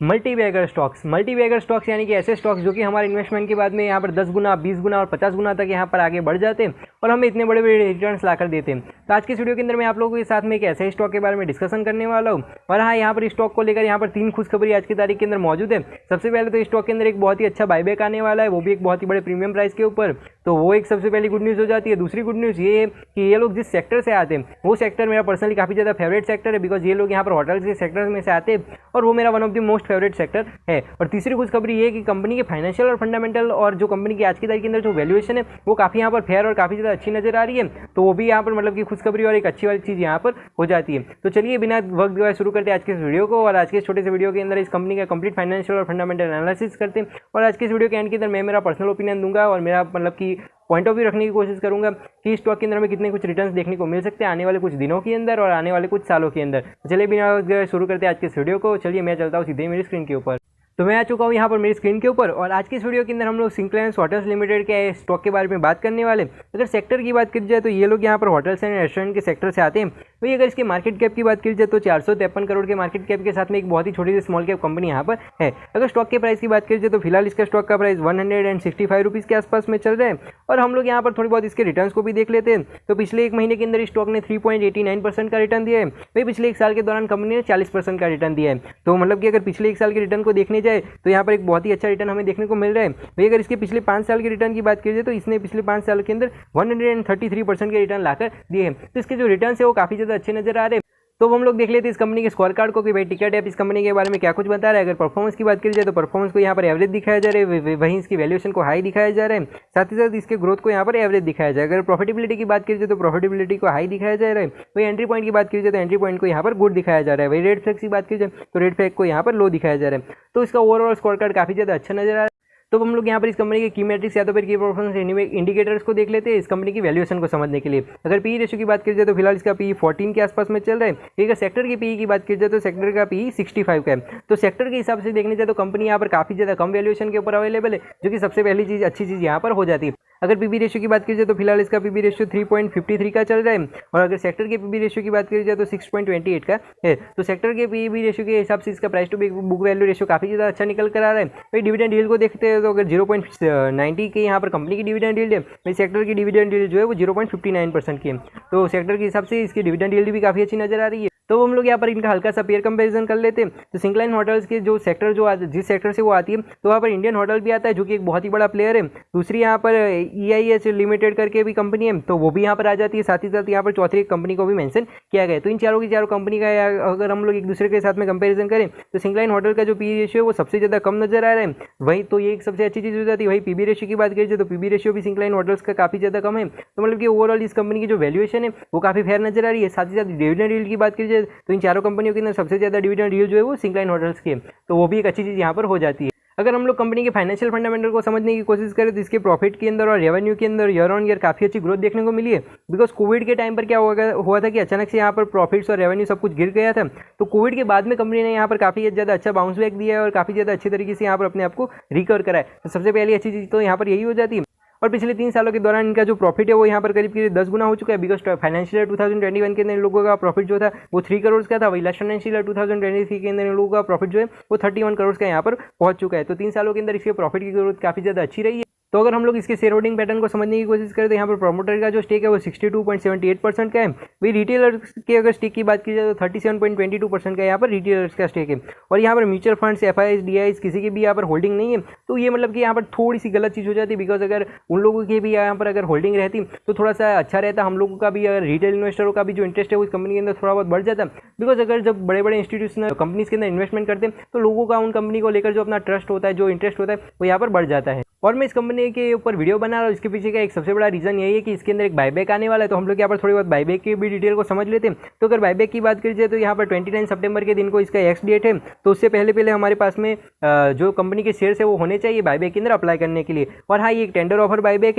Multibagger stocks यानी कि ऐसे स्टॉक्स जो कि हमारे इन्वेस्टमेंट के बाद में यहाँ पर 10 गुना, 20 गुना और 50 गुना तक यहाँ पर आगे बढ़ जाते हैं और हमें इतने बड़े बड़े रिटर्न्स लाकर देते हैं। तो आज की इस वीडियो के अंदर मैं आप लोगों के साथ में एक ऐसे स्टॉक के बारे में डिस्कशन करने वाला हूँ। और हाँ, यहाँ पर स्टॉक को लेकर यहाँ पर 3 खुशखबरी आज की तारीख के अंदर मौजूद है। सबसे पहले तो स्टॉक के अंदर एक बहुत ही अच्छा बायबैक आने वाला है, वो भी एक बहुत ही बड़े प्रीमियम प्राइस के ऊपर। तो वो एक सबसे पहली गुड न्यूज़ हो जाती है। दूसरी गुड न्यूज़ ये है कि ये लोग जिस सेक्टर से आते हैं वो सेक्टर मेरा पर्सनली काफ़ी ज़्यादा फेवरेट सेक्टर है, बिकॉज ये लोग यहाँ पर होटल्स के सेक्टर में से आते हैं और वो मेरा one of the most favourite sector है। और तीसरी खुशखबरी ये है कि कंपनी के फाइनेंशियल और फंडामेंटल और जो कंपनी की आज की तारीख के अंदर जो वैल्यूएशन है वो काफ़ी यहाँ पर फेयर और काफ़ी ज़्यादा अच्छी नजर आ रही है। तो वो भी यहाँ पर मतलब कि खुशखबरी और एक अच्छी वाली चीज़ यहाँ पर हो जाती है। तो चलिए बिना वक्त गवाए शुरू करते हैं आज के इस वीडियो को। और आज के छोटे से वीडियो के अंदर इस कंपनी का कंप्लीट फाइनेंशियल और फंडामेंटल एनालिसिस करते हैं। और आज के इस वीडियो के एंड के अंदर मैं मेरा पर्सनल ओपिनियन दूंगा और मेरा मतलब कि पॉइंट ऑफ व्यू रखने की कोशिश करूंगा कि स्टॉक के अंदर में कितने कुछ रिटर्न्स देखने को मिल सकते हैं आने वाले कुछ दिनों के अंदर और आने वाले कुछ सालों के अंदर। चलिए बिना शुरू करते हैं आज के इस वीडियो को। चलिए मैं चलता हूँ सीधे मेरी स्क्रीन के ऊपर। तो मैं आ चुका हूँ यहाँ पर मेरी स्क्रीन के ऊपर और आज की इस वीडियो के अंदर हम लोग सिंक्लायंस होटल्स लिमिटेड के स्टॉक के बारे में बात करने वाले। अगर सेक्टर की बात की जाए तो ये लोग यहाँ पर होटल्स एंड रेस्टोरेंट के सेक्टर से आते हैं। वही अगर इसके मार्केट कैप की बात की जाए तो 453 करोड़ के मार्केट कैप के साथ में एक बहुत ही छोटी सी स्मॉल कैप कंपनी यहाँ पर है। अगर स्टॉक के प्राइस की बात की जाए तो फिलहाल इसका स्टॉक का प्राइस 165 रुपीज़ के आसपास में चल रहा है। और हम लोग यहाँ पर थोड़ी बहुत इसके रिटर्न्स को भी देख लेते हैं। तो पिछले एक महीने के अंदर स्टॉक ने 3.89% का रिटर्न दिया है। वही पिछले एक साल के दौरान कंपनी ने 40% का रिटर्न दिया है। तो मतलब कि अगर पिछले एक साल के रिटर्न को देखने जाए तो यहाँ पर एक बहुत ही अच्छा रिटर्न हमें देखने को मिल रहा है। भाई अगर इसके पिछले 5 साल के रिटर्न की बात की जाए तो इसने पिछले 5 साल के अंदर 133% के रिटर्न लाकर दिए हैं। तो इसके जो रिटर्न है वो काफ़ी ज़्यादा अच्छे नजर आ रहे हैं। तो हम लोग देख लेते हैं इस कंपनी के स्कोर कार्ड को कि भाई टिकट ऐप इस कंपनी के बारे में क्या कुछ बता रहा है। अगर परफॉर्मेंस की बात की जाए तो परफॉर्मेंस को यहाँ पर एवरेज दिखाया जा रहा है, वहीं इसकी वैल्यूएशन को हाई दिखाया जा रहा है। साथ ही साथ इसके ग्रोथ को यहाँ पर एवरेज दिखाया जाए। अगर प्रॉफिटेबिलिटी की बात की जाए तो प्रॉफिटेबिलिटी को हाई दिखाया जा रहा है। वही एंट्री पॉइंट की बात की जाए तो एंट्री पॉइंट को यहाँ पर गुड दिखाया जा रहा है। वही रेड फ्लैग की बात की जाए तो रेड फ्लैग को यहाँ पर लो दिखाया जा रहा है। तो इसका ओवरऑल स्कोर कार्ड काफ़ी ज़्यादा अच्छा नजर आ रहा है। तो हम लोग यहाँ पर इस कंपनी के की मैट्रिक्स या तो फिर की परफॉर्मेंस इंडिकेटर्स को देख लेते हैं इस कंपनी की वैल्यूएशन को समझने के लिए। अगर पी रेशियो की बात की जाए तो फिलहाल इसका पी 14 के आसपास में चल रहा है। अगर सेक्टर की पी की बात की जाए तो सेक्टर का पी 65 का है। तो सेक्टर के हिसाब से देखने जाए तो कंपनी यहाँ पर काफ़ी ज़्यादा कम वैल्यूएशन के ऊपर अवेलेबल है, जो कि सबसे पहली चीज़ अच्छी चीज़ यहाँ पर हो जाती है। अगर पीबी रेशियो की बात की जाए तो फिलहाल इसका पीबी रेशियो 3.53 का चल रहा है। और अगर सेक्टर के पीबी रेशियो की बात की जाए तो 6.28 का है। तो सेक्टर के पीबी रेशियो के हिसाब से इसका price to book value ratio काफ़ी ज़्यादा अच्छा निकल कर आ रहा है। भाई डिविडेंड यील्ड को देखते हैं तो अगर 0.90 के यहाँ पर कंपनी की डिविडेंड यील्ड है, भाई सेक्टर की डिविडेंड यील्ड जो है वो 0.59% की है। तो सेक्टर के हिसाब से इसकी डिविडेंड यील्ड भी काफ़ी अच्छी नजर आ रही है। तो हम लोग यहाँ पर इनका हल्का सा पेयर कंपैरिजन कर लेते हैं। तो सिंक्लाइन होटल्स के जो सेक्टर जिस सेक्टर से वो आती है तो वहाँ पर इंडियन होटल भी आता है, जो कि एक बहुत ही बड़ा प्लेयर है। दूसरी यहाँ पर EIH लिमिटेड करके भी कंपनी है, तो वो भी यहाँ पर आ जाती है। साथ ही साथ यहाँ पर चौथी एक कंपनी को भी मेंशन किया गया है। तो इन चारों की चारों कंपनी का अगर हम लोग एक दूसरे के साथ में कंपेरिजन करें तो सिंक्लाइन होटल का जो पी रेशियो है वो सबसे ज़्यादा कम नजर आ रहा है। वही तो ये एक सबसे अच्छी चीज़ हो जाती है। वही पीबी रेशियो की बात की जाए तो पीबी रेशियो भी सिंक्लाइन होटल्स का काफ़ी ज़्यादा कम है। तो मतलब कि ओवरऑल इस कंपनी की जो वैल्यूएशन है वो काफ़ी फेयर नजर आ रही है। साथ ही साथ डिविडेंड यील्ड की बात की जाए तो इन चारों कंपनियों के अंदर सबसे ज़्यादा डिविडेंड यील्ड जो है वो सिंक्लाइन होटल्स की है। तो वो भी एक अच्छी चीज़ यहाँ पर हो जाती है। अगर हम लोग कंपनी के फाइनेंशियल फंडामेंटल को समझने की कोशिश करें तो इसके प्रॉफिट के अंदर और रेवेन्यू के अंदर ईयर ऑन ईयर काफ़ी अच्छी ग्रोथ देखने को मिली है। बिकॉज कोविड के टाइम पर क्या हुआ था कि अचानक से यहाँ पर प्रॉफिट्स और रेवेन्यू सब कुछ गिर गया था। तो कोविड के बाद में कंपनी ने यहाँ पर काफ़ी ज़्यादा अच्छा बाउंस बैक दिया है और काफ़ी ज़्यादा अच्छे तरीके से यहाँ पर अपने आप को रिकवर करा है। तो सबसे पहली अच्छी चीज़ तो यहाँ पर यही हो जाती है। और पिछले 3 सालों के दौरान इनका जो प्रॉफिट है वो यहाँ पर करीब 10 गुना हो चुका है। बिकॉज फाइनेंशियल ईयर 2021 के अंदर इन लोगों का प्रॉफिट जो था वो 3 करोड़ का था। वही लास्ट फाइनेंशियल ईयर 2023 के अंदर इन लोगों का प्रॉफिट जो है वो 31 करोड़ का यहाँ पर पहुंच चुका है। तो 3 सालों के अंदर इसके प्रॉफिट की ग्रोथ काफ़ी ज़्यादा अच्छी रही है। तो अगर हम लोग इसके शेयर होल्डिंग पैटर्न को समझने की कोशिश करें तो यहाँ पर प्रमोटर का जो स्टेक है वो 62.78% का है। वही रिटेलर्स के अगर स्टेक की बात की जाए तो 37.22% का यहाँ पर रिटेलर्स का स्टेक है। और यहाँ पर म्यूचुअल फंड्स, FIs, DIs किसी की भी यहाँ पर होल्डिंग नहीं है। तो ये मतलब कि यहाँ पर थोड़ी सी गलत चीज़ हो जाती है। बिकॉज अगर उन लोगों की भी यहाँ पर अगर होल्डिंग रहती तो थोड़ा सा अच्छा रहता। हम लोगों का भी अगर रिटेल इन्वेस्टरों का भी जो इंटरेस्ट है उस कंपनी के अंदर थोड़ा बहुत बढ़ जाता। बिकॉज अगर जब बड़े बड़े इंस्टीट्यूशनल कंपनीज के अंदर इन्वेस्टमेंट करते हैं तो लोगों का उन कंपनी को लेकर जो अपना ट्रस्ट होता है, जो इंटरेस्ट होता है वो यहाँ पर बढ़ जाता है। और मैं इस कंपनी के ऊपर वीडियो बना रहा हूँ, इसके पीछे का एक सबसे बड़ा रीजन यही है कि इसके अंदर एक बायबैक आने वाला है। तो हम लोग यहाँ पर थोड़ी बहुत बायबैक की भी डिटेल को समझ लेते हैं। तो अगर बायबैक की बात की जाए तो यहाँ पर 29 सितंबर के दिन को इसका एक्स डेट है। तो उससे पहले हमारे पास में जो कंपनी के शेयर्स है वो होने चाहिए बायबैक के अंदर अप्लाई करने के लिए। और हाँ, ये एक टेंडर ऑफर बायबैक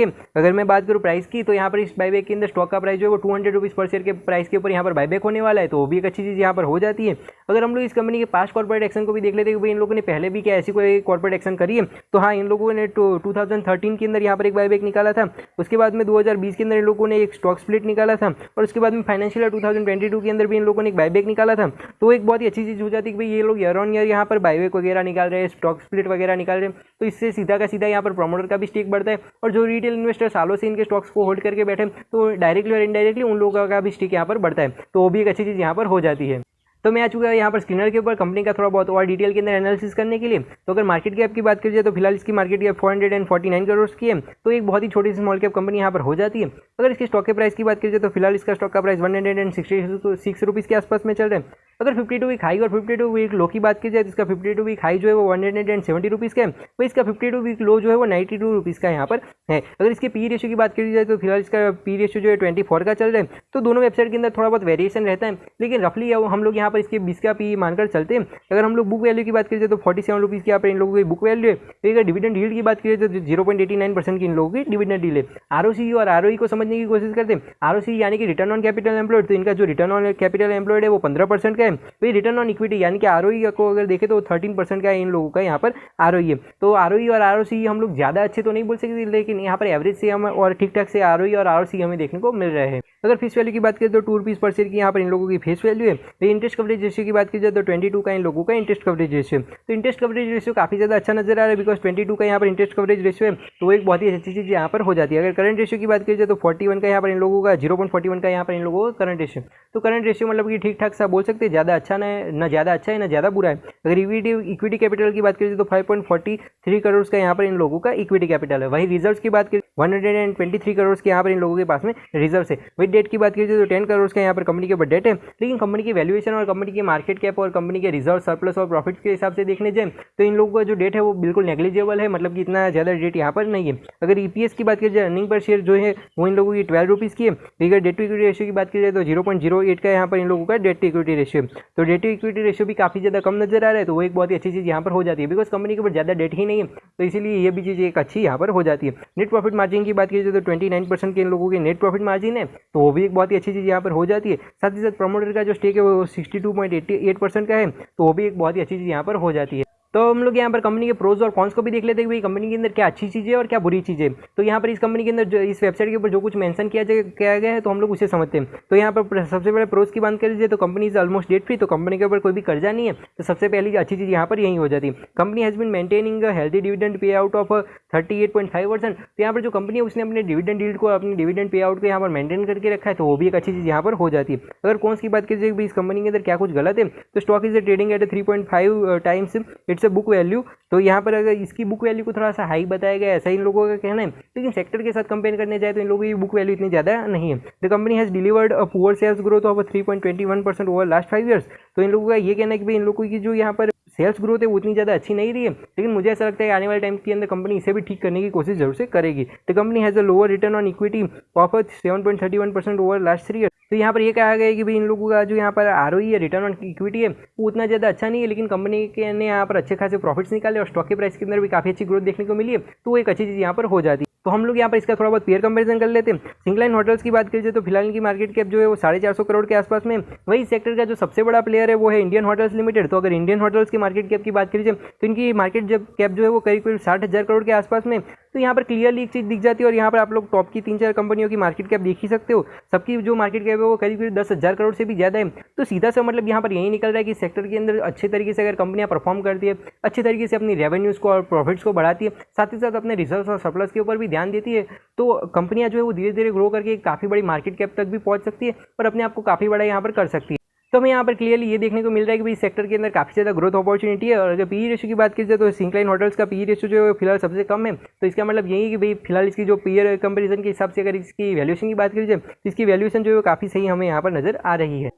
है। अगर मैं बात करूँ प्राइस की तो यहाँ पर इस बायबैक के अंदर स्टॉक का प्राइस जो है वो 200 रुपीज़ पर शेयर के प्राइस के ऊपर यहाँ पर बायबैक होने वाला है। तो वो भी एक अच्छी चीज़ यहाँ पर हो जाती है। अगर हम लोग इस कंपनी के पास कॉर्पोरेट एक्शन को भी देख लेते हैं कि भाई इन लोगों ने पहले भी क्या ऐसी कोई कॉर्पोरेट एक्शन करी है, तो हाँ, इन लोगों ने 2013 के अंदर यहाँ पर एक बायबैक निकाला था। उसके बाद में 2020 के अंदर इन लोगों ने एक स्टॉक स्प्लिट निकाला था और उसके बाद में फाइनेंशियल ईयर 2022 के अंदर भी इन लोगों ने एक बायबैक निकाला था। तो एक बहुत ही अच्छी चीज़ हो जाती है कि भाई ये लोग ईयर ऑन ईयर यहाँ पर बायबैक वगैरह निकाल रहे हैं, स्टॉक स्प्लिट वगैरह निकाल रहे हैं, तो इससे सीधा का सीधा यहाँ पर प्रमोटर का भी स्टेक बढ़ता है और जो रिटेल इन्वेस्टर सालों से इनके स्टॉक्स को होल्ड करके बैठे तो डायरेक्टली और इनडायरेक्टली उन लोगों का भी स्टेक यहाँ पर बढ़ता है। तो वो भी एक अच्छी चीज़ यहाँ पर हो जाती है। तो मैं आ चुका है यहाँ पर स्क्रीनर के ऊपर कंपनी का थोड़ा बहुत और डिटेल के अंदर एनालिसिस करने के लिए। तो अगर मार्केट कैप की बात करिए तो फिलहाल इसकी मार्केट कैप 449 करोड़ की है, तो एक बहुत ही छोटी सी स्मॉल कैप कंपनी यहाँ पर हो जाती है। अगर इसके स्टॉक के प्राइस की बात करिए तो फिलहाल इसका स्टॉक का प्राइस 166 रुपीज़ के आसपास में चल रहा है। अगर 52 वीक हाई और 52 वीक लो की बात की जाए तो इसका 52 वीक हाई जो है वो 170 रुपीज़ का है, तो इसका 52 वीक लो जो है वो 92 रुपीज़ का यहाँ पर है। अगर इसके पी रेशियो की बात की जाए तो फिलहाल इसका पी रेशियो जो है 24 का चल रहा है। तो दोनों वेबसाइट के अंदर थोड़ा बहुत वेरिएशन रहता है, लेकिन रफली हम लोग यहाँ पर इसके 20 का पी मानकर चलते हैं। अगर हम लोग बुक वैल्यू की बात करें तो 47 रुपीज़ की यहाँ पर इन लोगों की बुक वैल्यू है। तो अगर डिविडेंड यील्ड की बात करें तो 0.89% की इन लोगों की डिविडेंड यील्ड है। आरओसी और आरओई को समझने की कोशिश करते हैं। आरओसी यानी कि रिटर्न ऑन कैपिटल एम्प्लॉयड, तो इनका जो रिटर्न ऑन कैपिटल एम्प्लॉयड है वो 15% का है। वही रिटर्न ऑन इक्विटी यानी कि आरओई को अगर देखें तो 13% का इन लोगों का यहाँ पर आरओई है। तो आरओई और आरओसी हम लोग ज़्यादा अच्छे तो नहीं बोल सकते, लेकिन यहाँ पर एवरेज से हम और ठीक ठाक से आरओई और आरओसी हमें देखने को मिल रहे हैं। अगर फेस वैल्यू की बात करें तो 2 रुपीज़ पर शेयर की यहाँ पर इन लोगों की फेस वैल्यू है। तो इंटरेस्ट कवरेज रेशियो की बात की जाए तो 22 का इन लोगों का इंटरेस्ट कवरेज रेशियो। तो इंटरेस्ट कवरेज रेशियो काफ़ी ज़्यादा अच्छा नजर आ रहा है, बिकॉज 22 का यहाँ पर इंटरेस्ट कवरेज रेशियो है, तो एक बहुत ही अच्छी चीज़ यहाँ पर हो जाती है। अगर करंट रेशियो की बात की जाए तो 41 का यहाँ पर इन लोगों का 0.41 का यहाँ पर इन लोगों का करंट रेशियो। तो करंट रेशियो मतलब कि ठीक ठाक सा बोल सकते हैं, ज़्यादा अच्छा ना ज़्यादा अच्छा है ना ज़्यादा बुरा है। अगर इक्विटी कैपिटल की बात करें तो 5.43 करोड़ का यहाँ पर इन लोगों का इक्विटी कैपिटल है। वही रिजर्व्स की बात करें 123 करोड़ के यहाँ पर इन लोगों के पास में रिजर्व है। वही डेट की बात कीजिए तो 10 करोड़ का यहाँ पर कंपनी के ऊपर डेट है, लेकिन कंपनी की वैल्यूएशन और कंपनी की मार्केट कैप और कंपनी के रिजर्व सरप्लस और प्रॉफिट के हिसाब से देखने जाए तो इन लोगों का जो डेट है वो बिल्कुल नेग्लिजिबल है, मतलब कि इतना ज़्यादा डेट यहाँ पर नहीं है। अगर ईपीएस की बात की जाए अर्निंग पर शेयर जो है वो इन लोगों की 12 रुपीज़ की है। अगर डेट टू इक्विटी रेशियो की बात की जाए तो 0.08 का यहाँ पर इन लोगों का डेट टू इक्विटी रेशियो। तो डेट टू इक्विटी रेशियो भी काफ़ी ज़्यादा कम नजर आ रहा है, तो वो एक बहुत ही अच्छी चीज़ यहाँ पर हो जाती है, बिकॉज कंपनी के ऊपर ज़्यादा डेट ही नहीं है, तो इसीलिए ये भी चीज़ एक अच्छी यहाँ पर हो जाती है। नेट प्रॉफिट मार्जिन की बात की जाए तो 29% के इन लोगों की नेट प्रॉफिट मार्जिन है, तो वो भी एक बहुत ही अच्छी चीज़ यहाँ पर हो जाती है। साथ ही साथ प्रमोटर का जो स्टेक है वो 62.88% का है, तो वो भी एक बहुत ही अच्छी चीज़ यहाँ पर हो जाती है। तो हम लोग यहाँ पर कंपनी के प्रोज और कॉन्स को भी देख लेते हैं कि भाई कंपनी के अंदर क्या अच्छी चीज़ें और क्या बुरी चीज़ें। तो यहाँ पर इस कंपनी के अंदर जो इस वेबसाइट के ऊपर जो कुछ मेंशन किया गया है तो हम लोग उसे समझते हैं। तो यहाँ पर सबसे पहले प्रोज की बात कर लीजिए तो company is almost debt free, तो कंपनी के ऊपर कोई भी कर्जा नहीं है, तो सबसे पहली अच्छी चीज़ यहाँ पर यही हो जाती है। Company has been maintaining healthy dividend payout of 38.5%। तो यहाँ पर जो कंपनी है उसने अपने डिविडेंड यील्ड को अपनी डिविडेंड पे आउट को यहाँ पर मेंटेन करके रखा है, तो वो भी एक अच्छी चीज़ यहाँ पर हो जाती है। अगर कॉन्स की बात कीजिए कि इस कंपनी के अंदर क्या कुछ गलत है, तो stock is trading at 3.5 times it's a book value. तो यहाँ पर अगर इसकी बुक वैल्यू को थोड़ा सा हाई बताया गया, ऐसा इन लोगों का कहना है, लेकिन सेक्टर के साथ कंपेयर करने जाए तो इन लोगों की बुक वैल्यू इतनी ज़्यादा नहीं है। The company has delivered a poor sales growth of 3.21% over last 5 years. तो इन लोगों का ये कहना है कि भाई इन लोगों की जो यहाँ पर सेल्स ग्रोथ है वो उतनी ज़्यादा अच्छी नहीं रही है, लेकिन मुझे ऐसा लगता है कि आने वाले टाइम के अंदर कंपनी इसे भी ठीक करने की कोशिश जरूर से करेगी। The company has a lower return on equity of 7.31% over last 3 year. तो यहाँ पर ये कहा गया है कि भाई इन लोगों का जो यहाँ पर आरओई है, रिटर्न ऑन इक्विटी है, वो उतना ज़्यादा अच्छा नहीं है, लेकिन कंपनी के ने यहाँ पर अच्छे खासे प्रॉफिट्स निकाले और स्टॉक के प्राइस के अंदर भी काफ़ी अच्छी ग्रोथ देखने को मिली है, तो वो एक अच्छी चीज़ यहाँ पर हो जाती है। तो हम लोग यहाँ पर इसका थोड़ा बहुत पेयर कंपैरिजन कर लेते हैं। सिंगलाइन होटल्स की बात कीजिए तो फिलहाल इनकी मार्केट कैप जो है वो 450 करोड़ के आसपास में। वही सेक्टर का जो सबसे बड़ा प्लेयर है वो है इंडियन होटल्स लिमिटेड। तो अगर इंडियन होटल्स की मार्केट कैप की बात कीजिए तो इनकी मार्केट कैप जो है वो करीब 60,000 करोड़ के आसपास में। तो यहाँ पर क्लियरली एक चीज़ दिख जाती है, और यहाँ पर आप लोग टॉप की 3-4 कंपनियों की मार्केट कैप देख ही सकते हो। सबकी जो मार्केट कैप है वो करीब 10,000 करोड़ से भी ज़्यादा है। तो सीधा सा मतलब यहाँ पर यही निकल रहा है कि सेक्टर के अंदर अच्छे तरीके से अगर कंपनियाँ परफॉर्म करती है, अच्छे तरीके से अपनी रेवेन्यूज़ को और प्रॉफिट्स को बढ़ाती है, साथ ही साथ अपने रिजर्व्स और सरप्लस के ऊपर भी ध्यान देती है, तो कंपनियां जो है वो धीरे धीरे ग्रो करके काफ़ी बड़ी मार्केट कैप तक भी पहुंच सकती है और अपने आप को काफ़ी बड़ा यहाँ पर कर सकती है। तो हमें यहाँ पर क्लियरली ये देखने को मिल रहा है कि भाई सेक्टर के अंदर काफ़ी ज़्यादा ग्रोथ अपॉर्चुनिटी है। और अगर पी रेशियो की बात की जाए तो सिंक्लाइन होटल्स का पी रेशियो जो है फिलहाल सबसे कम है। तो इसका मतलब यही है कि भाई फिलहाल इसकी जो पीयर कंपैरिजन के हिसाब से अगर इसकी वैल्यूएशन की बात की जाए तो इसकी वैल्यूएशन जो है काफ़ी सही हमें यहाँ पर नज़र आ रही है।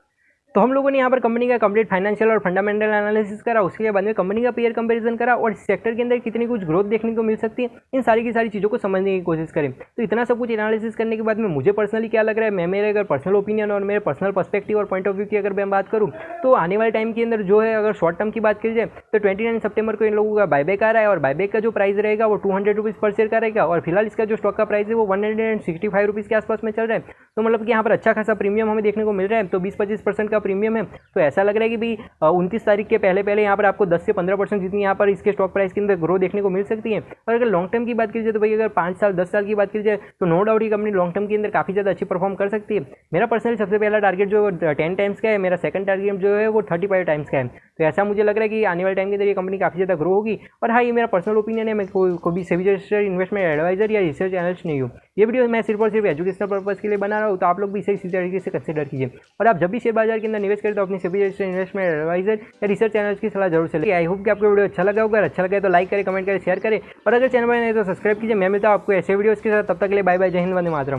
तो हम लोगों ने यहाँ पर कंपनी का कंप्लीट फाइनेंशियल और फंडामेंटल एनालिसिस करा, उसके बाद में कंपनी का पेयर कंपैरिजन करा और सेक्टर के अंदर कितनी कुछ ग्रोथ देखने को मिल सकती है, इन सारी की सारी चीज़ों को समझने की कोशिश करें। तो इतना सब कुछ एनालिसिस करने के बाद में मुझे पर्सनली क्या लग रहा है, मैं मेरे अगर पर्सनल ओपिनियन और मेरे पर्सनल पर्सपेक्टिव और पॉइंट ऑफ व्यू की अगर मैं बात करूँ तो आने वाले टाइम के अंदर जो है अगर शॉर्ट टर्म की बात की जाए तो 29 सितंबर को इन लोगों का बायबैक आ रहा है और बायबैक का जो प्राइस रहेगा वो 200 रुपीज़ पर शेयर का रहेगा और फिलहाल इसका जो स्टॉक का प्राइस है वो 165 रुपीज़ के आसपास में चल रहा है। तो मतलब कि यहाँ पर अच्छा खासा प्रीमियम हमें देखने को मिल रहा है। तो 20-25% का प्रीमियम है। तो ऐसा लग रहा है कि भाई 29 तारीख के पहले यहाँ पर आपको 10 से 15% जितनी यहाँ पर इसके स्टॉक प्राइस के अंदर ग्रो देखने को मिल सकती है। और अगर लॉन्ग टर्म की बात की जाए तो भाई अगर 5 साल 10 साल की बात की जाए तो नो डाउट ये कंपनी लॉन्ग टर्म के अंदर काफ़ी ज़्यादा अच्छी परफॉर्म कर सकती है। मेरा पर्सनली सबसे पहला टारगेट जो 10 टाइम्स का है, मेरा सेकंड टारगेट जो है वो 35 टाइम्स का है। तो ऐसा मुझे लग रहा है कि आने वाले टाइम के अंदर ये कंपनी काफ़ी ज़्यादा ग्रो होगी। और हाँ, ये मेरा पर्सनल ओपिनियन है, मैं कोई भी सेबी रजिस्टर्ड इन्वेस्टमेंट एडवाइजर या रिसर्च एनालिस्ट नहीं हूँ। ये वीडियो मैं सिर्फ और सिर्फ एजुकेशनल पर्पज़ के लिए बना रहा हूँ, तो आप लोग भी इसे इसी तरीके से कंसिडर कीजिए। और आप जब भी शेयर बाजार के अंदर निवेश करें तो अपनी सेबी रजिस्टर्ड इन्वेस्टमेंट एडवाइजर या रिसर्च एनालिस्ट की सलाह जरूर से लें। आई होप कि आपको वीडियो अच्छा लगा होगा। अच्छा लगे तो लाइक करें, कमेंट करें, शेयर करें, और अगर चैनल पर नहीं तो सब्सक्राइब कीजिए। मैं मिलता हूँ आपको ऐसे वीडियोज़ के साथ, तब तक के लिए बाय बाय, जय हिंद, वंदे मातरम।